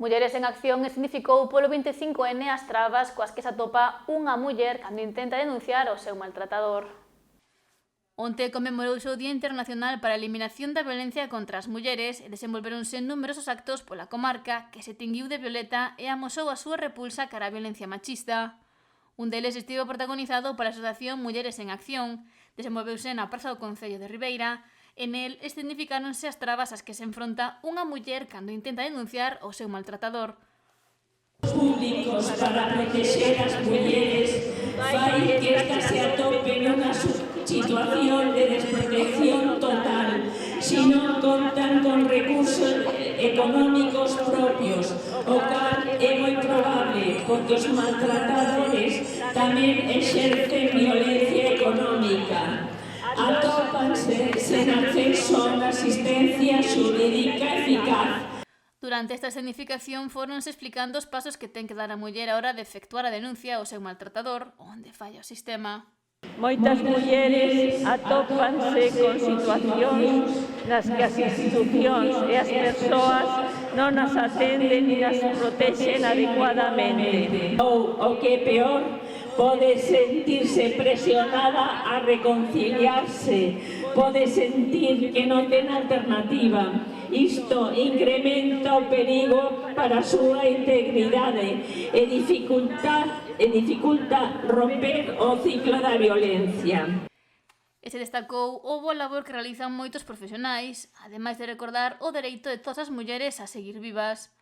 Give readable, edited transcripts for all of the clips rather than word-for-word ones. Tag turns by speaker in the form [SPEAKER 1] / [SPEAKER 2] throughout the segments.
[SPEAKER 1] Mulleres en Acción significou polo 25N as trabas coas que se atopa unha muller cando intenta denunciar o seu maltratador. Onte conmemorouse o Día Internacional para a Eliminación da Violencia contra as Mulleres e desenvolveronse numerosos actos pola comarca que se tinguiu de violeta e amosou a súa repulsa cara á violencia machista. Un deles estivo protagonizado pola Asociación Mulleres en Acción, desenvolveuse na Praza do Concello de Ribeira. En el escenificáronse as trabas ás que se enfronta unha muller cando intenta denunciar o seu maltratador.
[SPEAKER 2] Públicos para protexer as mulleres fai que esta se atope nunha situación de desprotección total se non contan con recursos económicos propios, o cal é moi probable porque os maltratadores tamén exercen violencia económica. Atópanse sen acceso a unha asistencia xurídica eficaz.
[SPEAKER 1] Durante esta escenificación foronse explicando os pasos que ten que dar a muller a hora de efectuar a denuncia ao seu maltratador onde falla o sistema.
[SPEAKER 3] Moitas mulleres atópanse con situacións nas que as institucións e as persoas non as atenden ni as protexen adecuadamente.
[SPEAKER 2] Ou, o que é peor, pode sentirse presionada a reconciliarse, pode sentir que non ten alternativa. Isto incrementa o perigo para a súa integridade e dificulta romper o ciclo da violencia.
[SPEAKER 1] E se destacou o bo labor que realizan moitos profesionais, ademais de recordar o dereito de todas as mulleres a seguir vivas.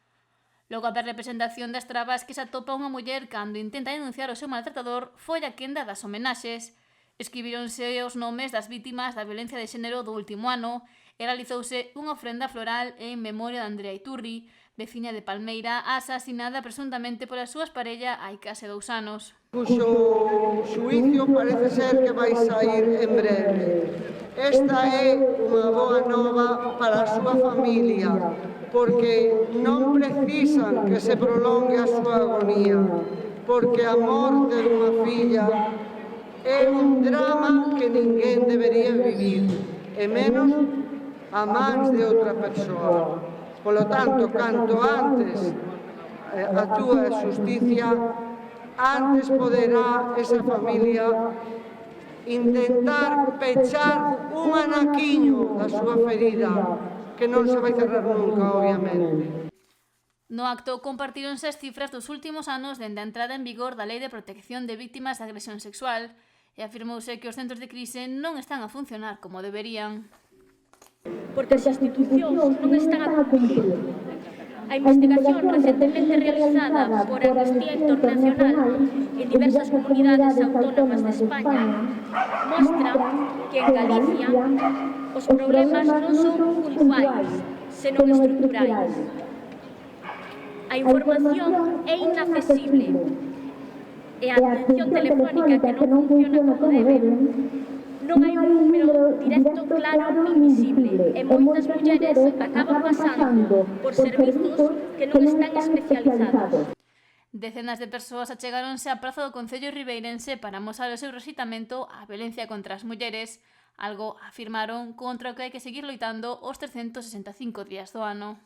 [SPEAKER 1] Logo a representación das trabas que se atopa unha muller cando intenta denunciar o seu maltratador foi a quenda das homenaxes. Escribironse os nomes das vítimas da violencia de xénero do último ano e realizouse unha ofrenda floral en memoria de Andrea Iturri, veciña de Palmeira, asasinada presuntamente polas súas parella hai case 2 anos.
[SPEAKER 4] Cuxo xuicio parece ser que vai sair en breve. Esta é unha boa nova para a súa familia, porque non precisan que se prolongue a súa agonía, porque a morte dunha filla é un drama que ninguén debería vivir, e menos a mans de outra persoa. Polo tanto, canto antes actúa a xusticia, antes poderá esa familia intentar pechar un anaquiño da súa ferida, que non se vai cerrar nunca, obviamente.
[SPEAKER 1] No acto compartíronse as cifras dos últimos anos dende a entrada en vigor da Lei de Protección de Víctimas de Agresión Sexual e afirmouse que os centros de crise non están a funcionar como deberían.
[SPEAKER 5] Porque as institucións non están a cumprir. A investigación recentemente realizada por Amnistía Internacional en diversas comunidades autónomas de España mostra que en Galicia os problemas non son puntuais, senón estruturais. A información é inaccesible e a atención telefónica que non funciona como debe. Non hai un número directo, claro e visible e moitas mulleres acaban pasando por servizos que non están especializados.
[SPEAKER 1] Decenas de persoas achegáronse á Praza do Concello ribeirense para amosar o seu resitamento á violencia contra as mulleres, algo afirmaron contra o que hai que seguir loitando os 365 días do ano.